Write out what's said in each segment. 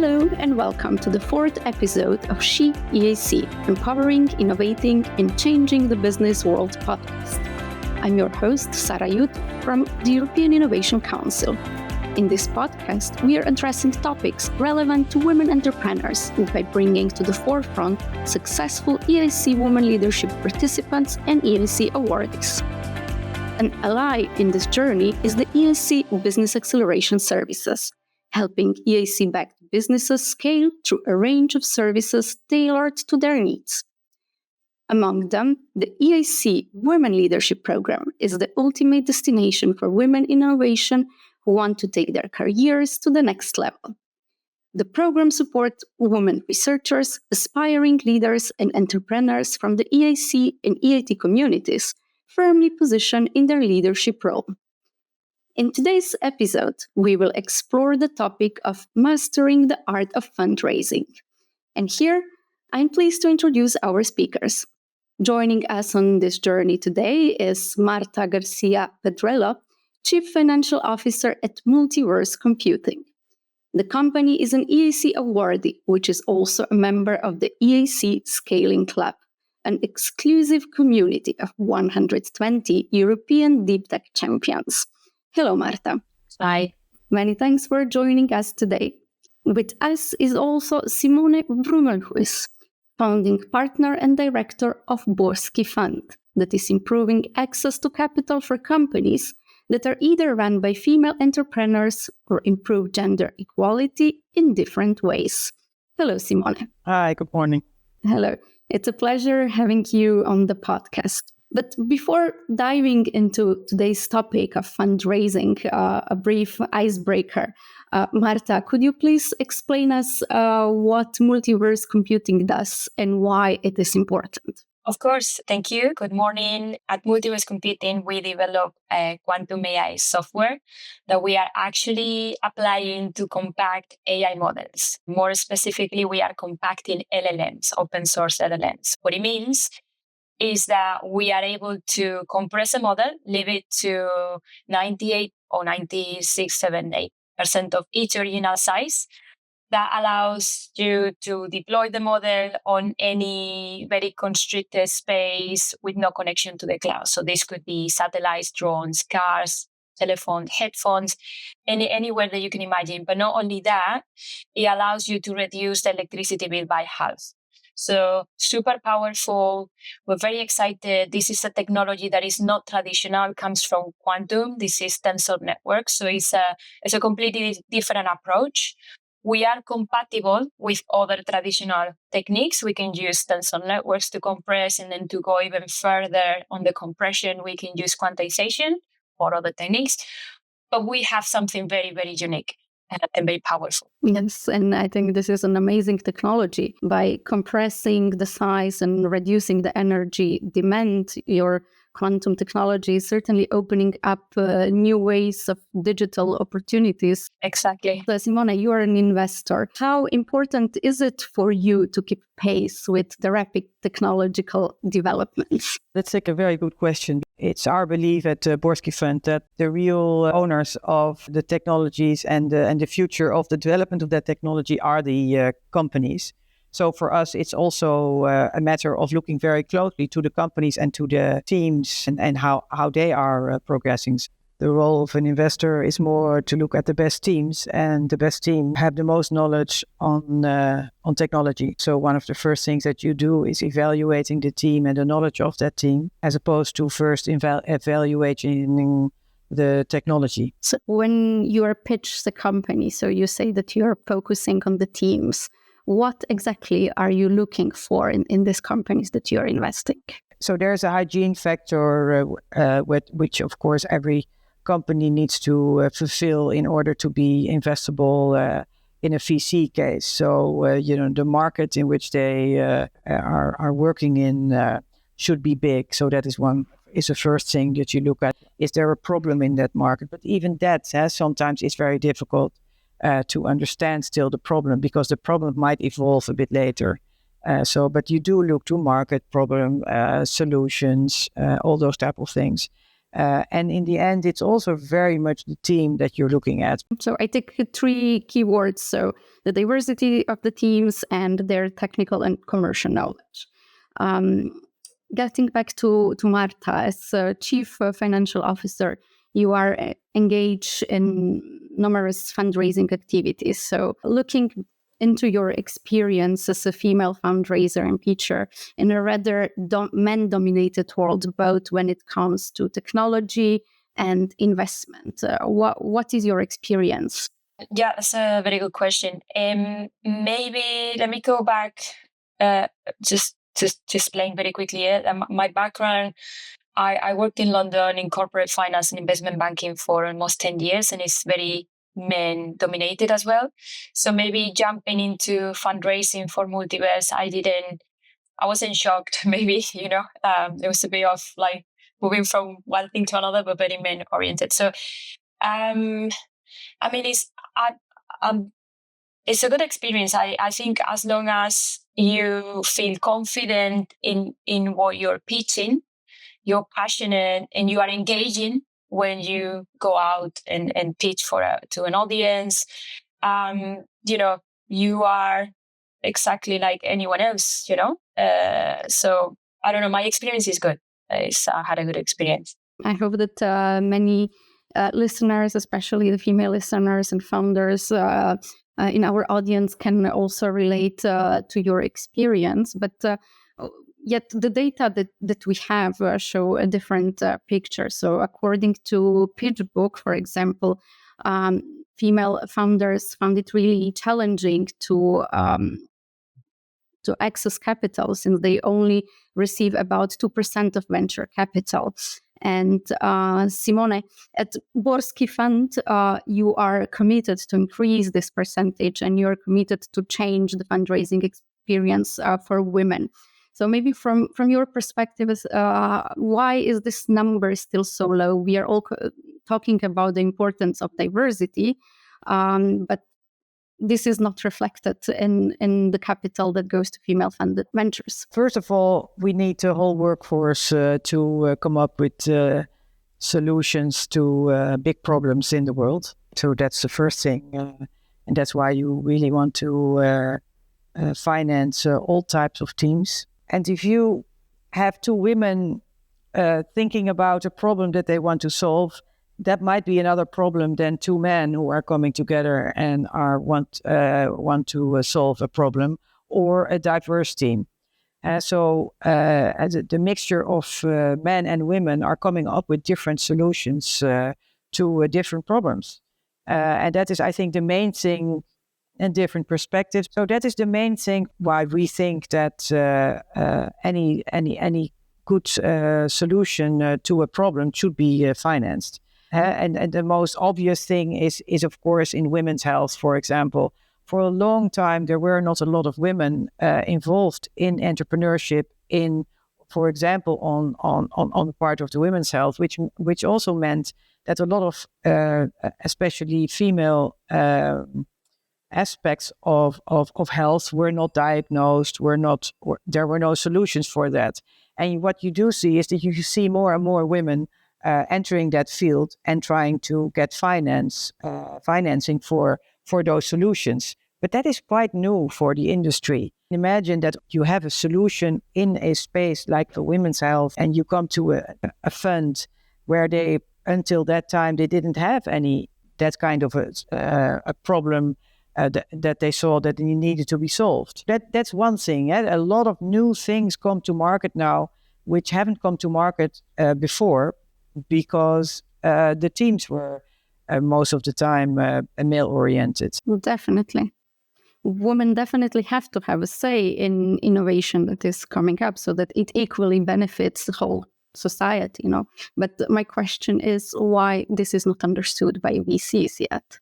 Hello and welcome to the fourth episode of SheEIC, Empowering, Innovating and Changing the Business World podcast. I'm your host, Sara Jud from the European Innovation Council. In this podcast, we are addressing topics relevant to women entrepreneurs by bringing to the forefront successful EIC women leadership participants and EIC awardees. An ally in this journey is the EIC Business Acceleration Services, helping EIC-backed businesses scale through a range of services tailored to their needs. Among them, the EIC Women Leadership Program is the ultimate destination for women in innovation who want to take their careers to the next level. The program supports women researchers, aspiring leaders, and entrepreneurs from the EIC and EIT communities firmly positioned in their leadership role. In today's episode, we will explore the topic of mastering the art of fundraising. And here, I'm pleased to introduce our speakers. Joining us on this journey today is Marta Garcia Pedruelo, Chief Financial Officer at Multiverse Computing. The company is an EIC awardee, which is also a member of the EIC Scaling Club, an exclusive community of 120 European deep tech champions. Hello, Marta. Hi. Many thanks for joining us today. With us is also Simone Brummelhuis, founding partner and director of Borski Fund, that is improving access to capital for companies that are either run by female entrepreneurs or improve gender equality in different ways. Hello, Simone. Hi, good morning. Hello. It's a pleasure having you on the podcast. But before diving into today's topic of fundraising, a brief icebreaker, Marta, could you please explain us what Multiverse Computing does and why it is important? Of course. Thank you. Good morning. At Multiverse Computing, we develop a quantum AI software that we are actually applying to compact AI models. More specifically, we are compacting LLMs, open source LLMs. What it means is that we are able to compress a model, leave it to 98 or 96, 78% of each original size. That allows you to deploy the model on any very constricted space with no connection to the cloud. So this could be satellites, drones, cars, telephones, headphones, anywhere that you can imagine. But not only that, it allows you to reduce the electricity bill by half. So super powerful. We're very excited. This is a technology that is not traditional, comes from quantum. This is tensor network. So it's a completely different approach. We are compatible with other traditional techniques. We can use tensor networks to compress, and then to go even further on the compression, we can use quantization or other techniques. But we have something very, very unique and very powerful. Yes, and I think this is an amazing technology. By compressing the size and reducing the energy demand, your quantum technology is certainly opening up new ways of digital opportunities. Exactly. So, Simone, you are an investor. How important is it for you to keep pace with the rapid technological developments? That's a very good question. It's our belief at Borski Fund that the real owners of the technologies and the future of the development of that technology are the companies. So for us, it's also a matter of looking very closely to the companies and to the teams and how they are progressing. The role of an investor is more to look at the best teams, and the best team have the most knowledge on technology. So one of the first things that you do is evaluating the team and the knowledge of that team, as opposed to first evaluating the technology. So when you are pitched the company, so you say that you are focusing on the teams, what exactly are you looking for in these companies that you are investing? So there's a hygiene factor, which of course every company needs to fulfill in order to be investable in a VC case. So, the market in which they are working in should be big. So that is the first thing that you look at. Is there a problem in that market? But even that, sometimes it's very difficult to understand still the problem, because the problem might evolve a bit later. But you do look to market problem, solutions, all those type of things. And in the end, it's also very much the team that you're looking at. So I take 3 keywords. So the diversity of the teams and their technical and commercial knowledge. Getting back to Marta, as Chief Financial Officer, you are engaged in numerous fundraising activities. So looking into your experience as a female fundraiser and pitcher in a rather men-dominated world, both when it comes to technology and investment. What is your experience? Yeah, that's a very good question. Maybe let me go back just to explain very quickly. My background, I worked in London in corporate finance and investment banking for almost 10 years, and it's very men dominated as well. So maybe jumping into fundraising for Multiverse, I wasn't shocked. Maybe, it was a bit of like moving from one thing to another, but very men oriented. So, it's a good experience. I think as long as you feel confident in what you're pitching, you're passionate and you are engaging when you go out and pitch to an audience, you are exactly like anyone else, so I don't know, my experience is good. I had a good experience. I hope that many listeners, especially the female listeners and founders in our audience, can also relate to your experience. But yet the data that we have show a different picture. So according to PitchBook, for example, female founders found it really challenging to access capital, since they only receive about 2% of venture capital. And Simone, at Borski Fund, you are committed to increase this percentage, and you're committed to change the fundraising experience for women. So maybe from your perspective, why is this number still so low? We are all talking about the importance of diversity, but this is not reflected in the capital that goes to female-funded ventures. First of all, we need the whole workforce to come up with solutions to big problems in the world. So that's the first thing. And that's why you really want to finance all types of teams. And if you have 2 women thinking about a problem that they want to solve, that might be another problem than 2 men who are coming together and want to solve a problem, or a diverse team. So the mixture of men and women are coming up with different solutions to different problems. And that is, I think, the main thing, and different perspectives. So that is the main thing why we think that any good solution to a problem should be financed. And the most obvious thing is of course in women's health, for example. For a long time, there were not a lot of women involved in entrepreneurship, for example, on the part of the women's health, which also meant that a lot of especially female aspects of health were not diagnosed, there were no solutions for that. And what you do see is that you see more and more women entering that field and trying to get financing for those solutions. But that is quite new for the industry. Imagine that you have a solution in a space like the women's health, and you come to a fund where they, until that time, they didn't have that kind of a problem that they saw that needed to be solved. That's one thing. A lot of new things come to market now, which haven't come to market before, because the teams were most of the time male-oriented. Definitely. Women definitely have to have a say in innovation that is coming up, so that it equally benefits the whole society, But my question is why this is not understood by VCs yet.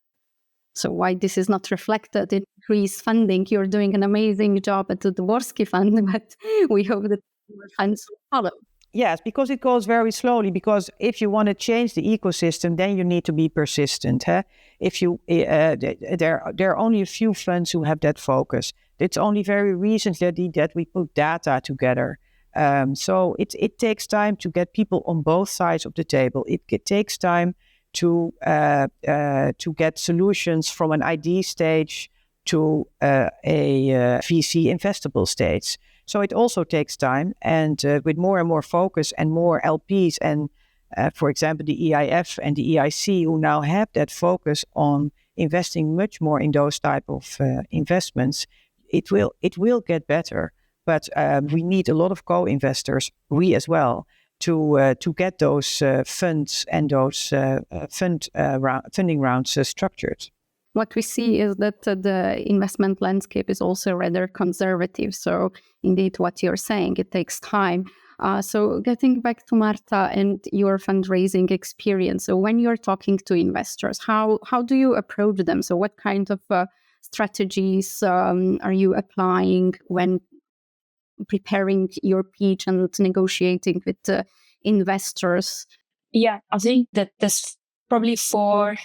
So why this is not reflected in increased funding? You're doing an amazing job at the Borski Fund, but we hope that more funds will follow. Yes, because it goes very slowly. Because if you want to change the ecosystem, then you need to be persistent. If you, there are only a few funds who have that focus. It's only very recently that we put data together So it takes time to get people on both sides of the table. It takes time to get solutions from an ID stage to a VC investable stage. So it also takes time, and with more and more focus and more LPs and, for example, the EIF and the EIC, who now have that focus on investing much more in those type of investments, it will get better. But we need a lot of co-investors, we as well, to get those funds and those funding rounds structured. What we see is that the investment landscape is also rather conservative. So indeed, what you're saying, it takes time. So getting back to Marta and your fundraising experience. So when you're talking to investors, how do you approach them? So what kind of strategies are you applying when preparing your pitch and negotiating with investors? Yeah, I think that there's probably 4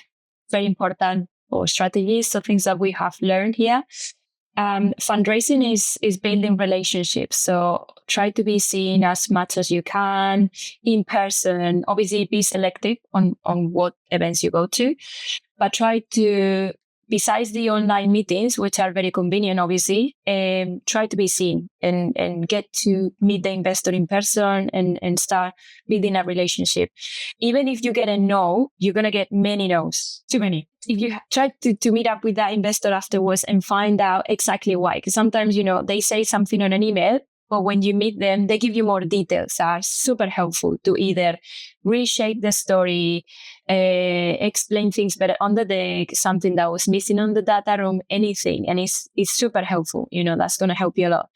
very important strategies, so things that we have learned here. Fundraising is building relationships. So try to be seen as much as you can in person. Obviously, be selective on what events you go to, but try to, besides the online meetings, which are very convenient, obviously, try to be seen and get to meet the investor in person and start building a relationship. Even if you get a no, you're going to get many no's, too many. If you try to meet up with that investor afterwards and find out exactly why, because sometimes, they say something on an email, but when you meet them, they give you more details, are super helpful to either reshape the story, explain things better on the deck, something that was missing on the data room, anything. And it's super helpful. That's going to help you a lot.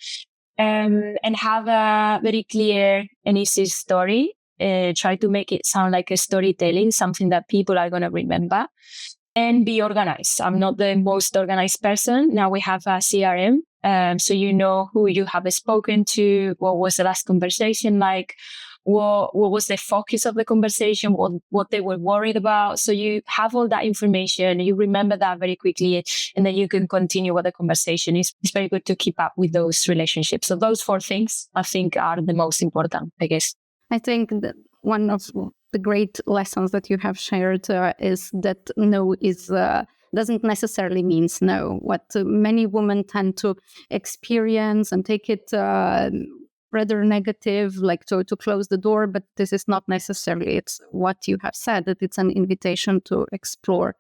And have a very clear and easy story. Try to make it sound like a storytelling, something that people are going to remember. And be organized. I'm not the most organized person. Now we have a CRM. So you know who you have spoken to, what was the last conversation like, what was the focus of the conversation, what they were worried about. So you have all that information, you remember that very quickly, and then you can continue with the conversation. It's very good to keep up with those relationships. So those 4 things, I think, are the most important, I guess. I think that one of the great lessons that you have shared is that no is doesn't necessarily means no. What many women tend to experience and take it rather negative, like to close the door, but this is not necessarily. It's what you have said, that it's an invitation to explore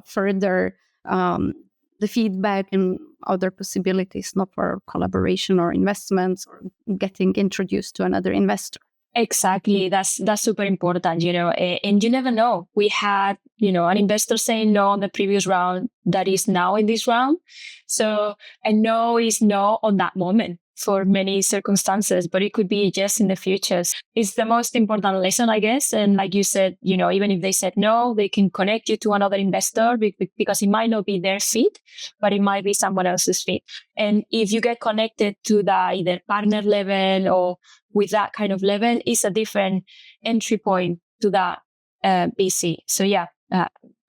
further the feedback and other possibilities, not for collaboration or investments or getting introduced to another investor. Exactly. That's super important, and you never know. We had, an investor saying no on the previous round that is now in this round. So a no is no on that moment for many circumstances, but it could be yes in the future. It's the most important lesson, I guess. And like you said, even if they said no, they can connect you to another investor because it might not be their fit, but it might be someone else's fit. And if you get connected to the either partner level or with that kind of level, it's a different entry point to that BC. So yeah,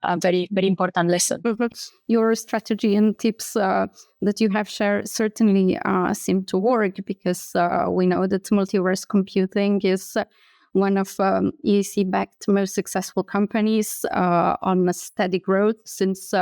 a very, very important lesson. Your strategy and tips that you have shared certainly seem to work, because we know that Multiverse Computing is one of EIC-backed most successful companies on a steady growth. Since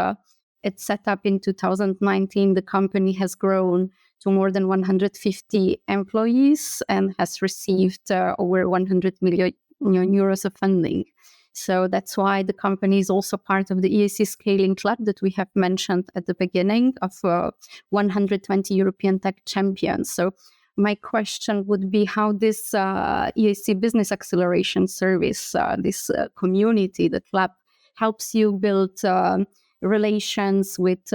its set up in 2019, the company has grown to more than 150 employees and has received over 100 million euros of funding. So that's why the company is also part of the EIC Scaling Club that we have mentioned at the beginning, of 120 European tech champions. So my question would be how this EIC Business Acceleration Service, this community, the club, helps you build relations with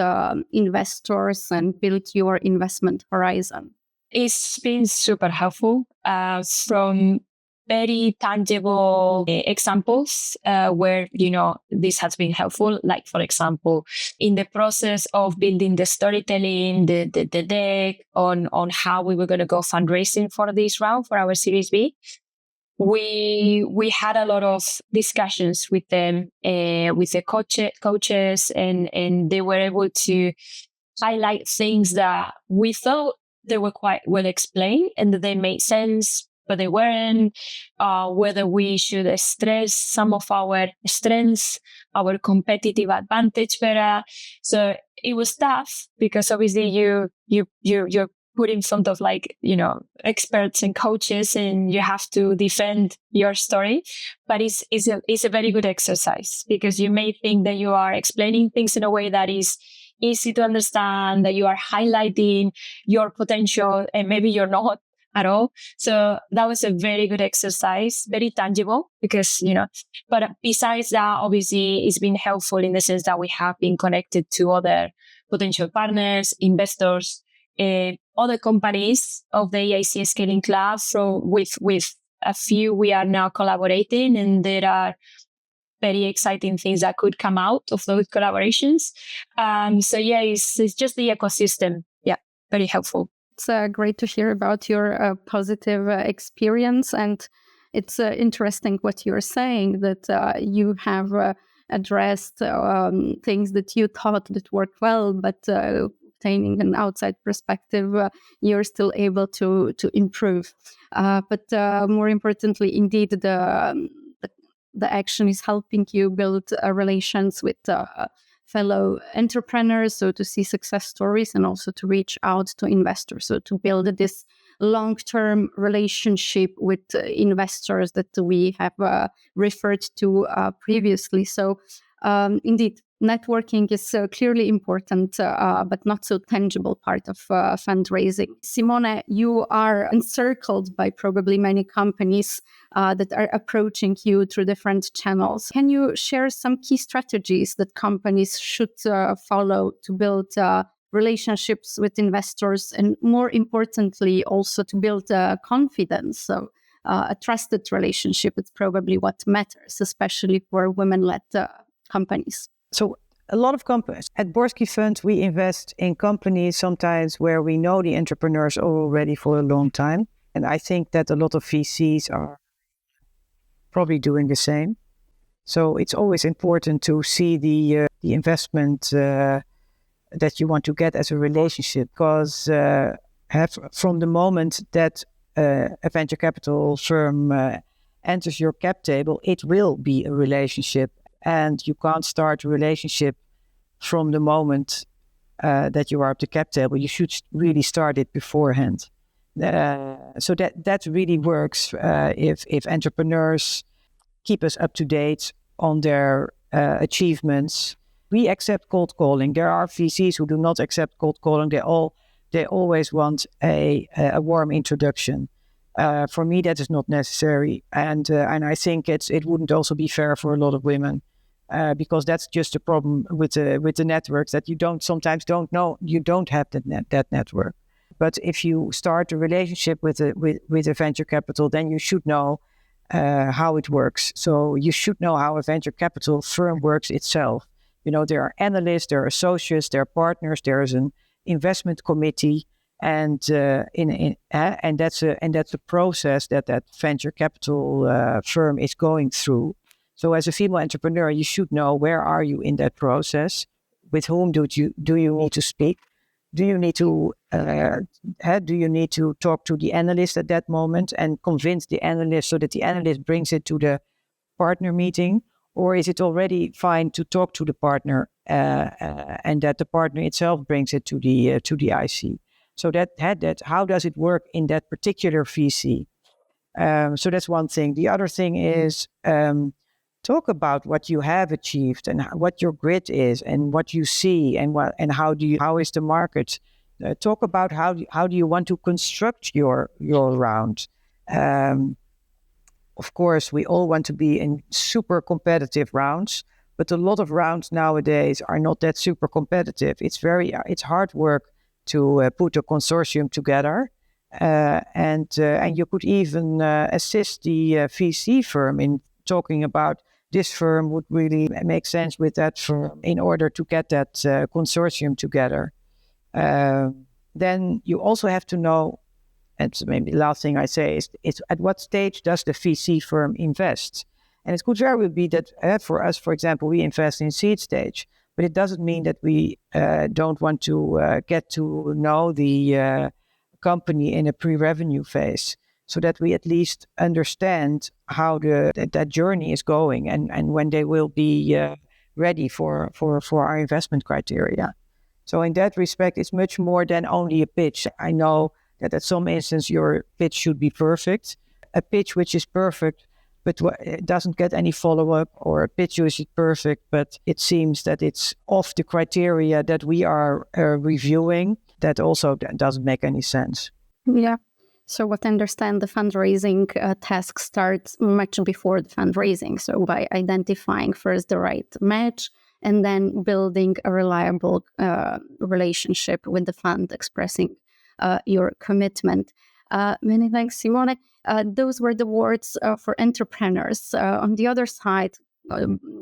investors and build your investment horizon. It's been super helpful from very tangible examples where, this has been helpful. Like, for example, in the process of building the storytelling, the deck on how we were going to go fundraising for this round, for our Series B, we had a lot of discussions with them, with the coaches, and they were able to highlight things that we thought they were quite well explained and that they made sense, but they weren't, whether we should stress some of our strengths, our competitive advantage better. So it was tough because obviously you're put in front of experts and coaches and you have to defend your story. But it's a very good exercise because you may think that you are explaining things in a way that is easy to understand, that you are highlighting your potential, and maybe you're not at all. So that was a very good exercise, very tangible because, but besides that, obviously it's been helpful in the sense that we have been connected to other potential partners, investors, other companies of the EIC Scaling Club. So with a few, we are now collaborating, and there are very exciting things that could come out of those collaborations. So yeah, it's just the ecosystem. Yeah, very helpful. It's great to hear about your positive experience. And it's interesting what you're saying, that you have addressed things that you thought that worked well, but obtaining an outside perspective, you're still able to improve. But more importantly, indeed, the action is helping you build relations with fellow entrepreneurs, so to see success stories and also to reach out to investors, so to build this long-term relationship with investors that we have referred to previously. So indeed, networking is clearly important, but not so tangible part of fundraising. Simone, you are encircled by probably many companies that are approaching you through different channels. Can you share some key strategies that companies should follow to build relationships with investors, and more importantly, also to build confidence? So a trusted relationship is probably what matters, especially for women-led companies. So a lot of companies at Borski Fund, we invest in companies sometimes where we know the entrepreneurs already for a long time. And I think that a lot of VCs are probably doing the same. So it's always important to see the investment that you want to get as a relationship, because from the moment that a venture capital firm enters your cap table, it will be a relationship. And you can't start a relationship from the moment that you are at the cap table. You should really start it beforehand. So that really works if entrepreneurs keep us up to date on their achievements. We accept cold calling. There are VCs who do not accept cold calling. They always want a warm introduction. For me, that is not necessary, and I think it wouldn't also be fair for a lot of women. Because that's just a problem with the networks, that you sometimes don't know, you don't have that network. But if you start a relationship with a venture capital, then you should know how it works. So you should know how a venture capital firm works itself. There are analysts, there are associates, there are partners, there is an investment committee, and that's a process that venture capital firm is going through. So as a female entrepreneur, you should know, where are you in that process? With whom do you need to speak? Do you need to talk to the analyst at that moment and convince the analyst so that the analyst brings it to the partner meeting? Or is it already fine to talk to the partner and that the partner itself brings it to the IC? So that how does it work in that particular VC? So that's one thing. The other thing is talk about what you have achieved and what your grid is and what you see and how is the market. Talk about how do you want to construct your round. Of course, we all want to be in super competitive rounds, but a lot of rounds nowadays are not that super competitive. It's hard work to put a consortium together, and you could even assist the VC firm in talking about, this firm would really make sense with that firm in order to get that consortium together. Then you also have to know, and maybe the last thing I say is at what stage does the VC firm invest? And it could very well be that for us, for example, we invest in seed stage, but it doesn't mean that we don't want to get to know the company in a pre-revenue phase, so that we at least understand how that journey is going and when they will be ready for our investment criteria. So in that respect, it's much more than only a pitch. I know that at some instance your pitch should be perfect. A pitch which is perfect but it doesn't get any follow-up, or a pitch which is perfect but it seems that it's off the criteria that we are reviewing, that also doesn't make any sense. Yeah. So what I understand, the fundraising task starts much before the fundraising. So by identifying first the right match and then building a reliable relationship with the fund, expressing your commitment. Many thanks, Simone. Those were the words for entrepreneurs. On the other side,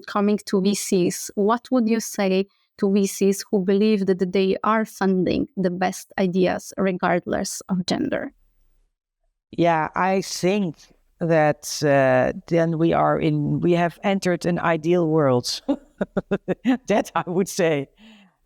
coming to VCs, what would you say to VCs who believe that they are funding the best ideas regardless of gender? Yeah, I think that then we have entered an ideal world. That I would say.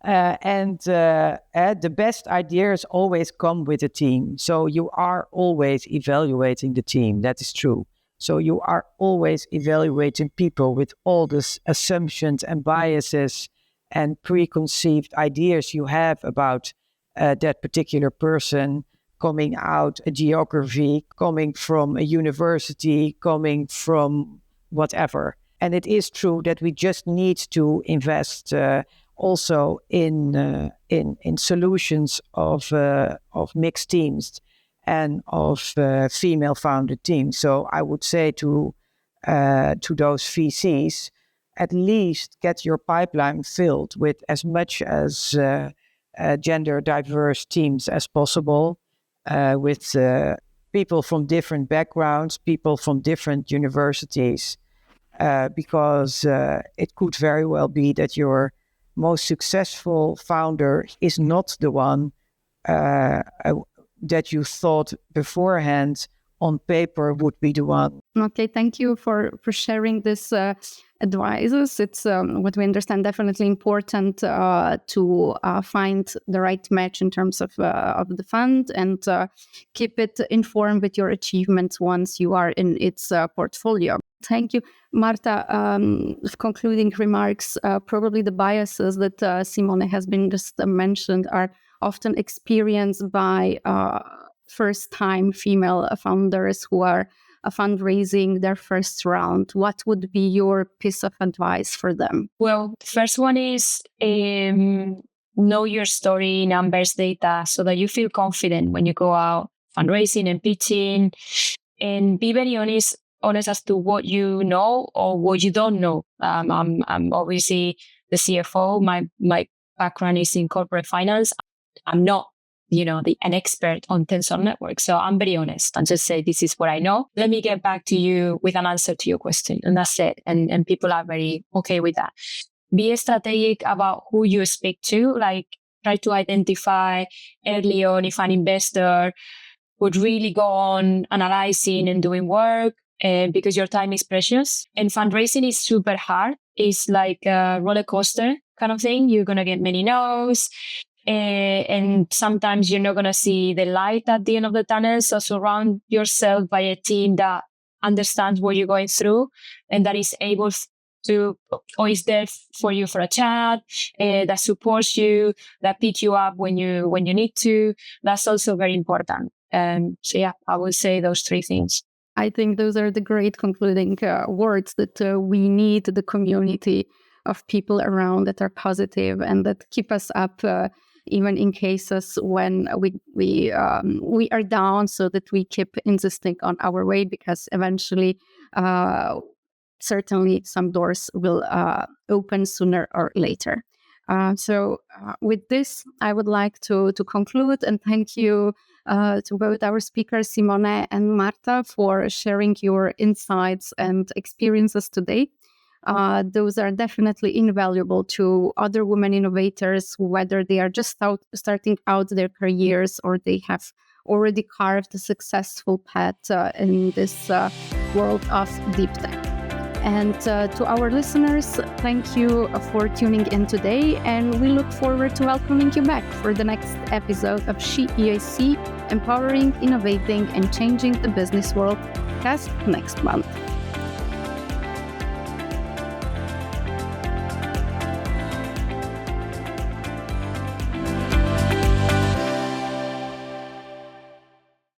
And the best ideas always come with a team. So you are always evaluating the team. That is true. So you are always evaluating people with all the assumptions and biases and preconceived ideas you have about that particular person, coming out a geography, coming from a university, coming from whatever. And it is true that we just need to invest also in solutions of mixed teams and of female-founded teams. So I would say to those VCs, at least get your pipeline filled with as much as gender diverse teams as possible, with people from different backgrounds, people from different universities, because it could very well be that your most successful founder is not the one that you thought beforehand on paper would be the one. Okay, thank you for sharing this advices. It's what we understand definitely important to find the right match in terms of the fund and keep it informed with your achievements once you are in its portfolio. Thank you. Marta, concluding remarks, probably the biases that Simone has been just mentioned are often experienced by first-time female founders who are fundraising their first round. What would be your piece of advice for them? Well, the first one is know your story, numbers, data, so that you feel confident when you go out fundraising and pitching, and be very honest as to what you know or what you don't know. I'm obviously the CFO. My background is in corporate finance. I'm not an expert on tensor networks. So I'm very honest and just say, this is what I know. Let me get back to you with an answer to your question. And that's it. And people are very okay with that. Be strategic about who you speak to. Like, try to identify early on if an investor would really go on analyzing and doing work, because your time is precious. And fundraising is super hard. It's like a roller coaster kind of thing. You're going to get many no's. And sometimes you're not going to see the light at the end of the tunnel. So surround yourself by a team that understands what you're going through and that is able to, or is there for you for a chat, that supports you, that pick you up when you need to. That's also very important. So yeah, I would say those three things. I think those are the great concluding words, that we need the community of people around that are positive and that keep us up even in cases when we are down, so that we keep insisting on our way, because eventually certainly some doors will open sooner or later. So with this, I would like to conclude and thank you to both our speakers, Simone and Marta, for sharing your insights and experiences today. Those are definitely invaluable to other women innovators, whether they are just starting out their careers or they have already carved a successful path in this world of deep tech. And to our listeners, thank you for tuning in today, and we look forward to welcoming you back for the next episode of SheEIC Empowering, Innovating, and Changing the Business World podcast next month.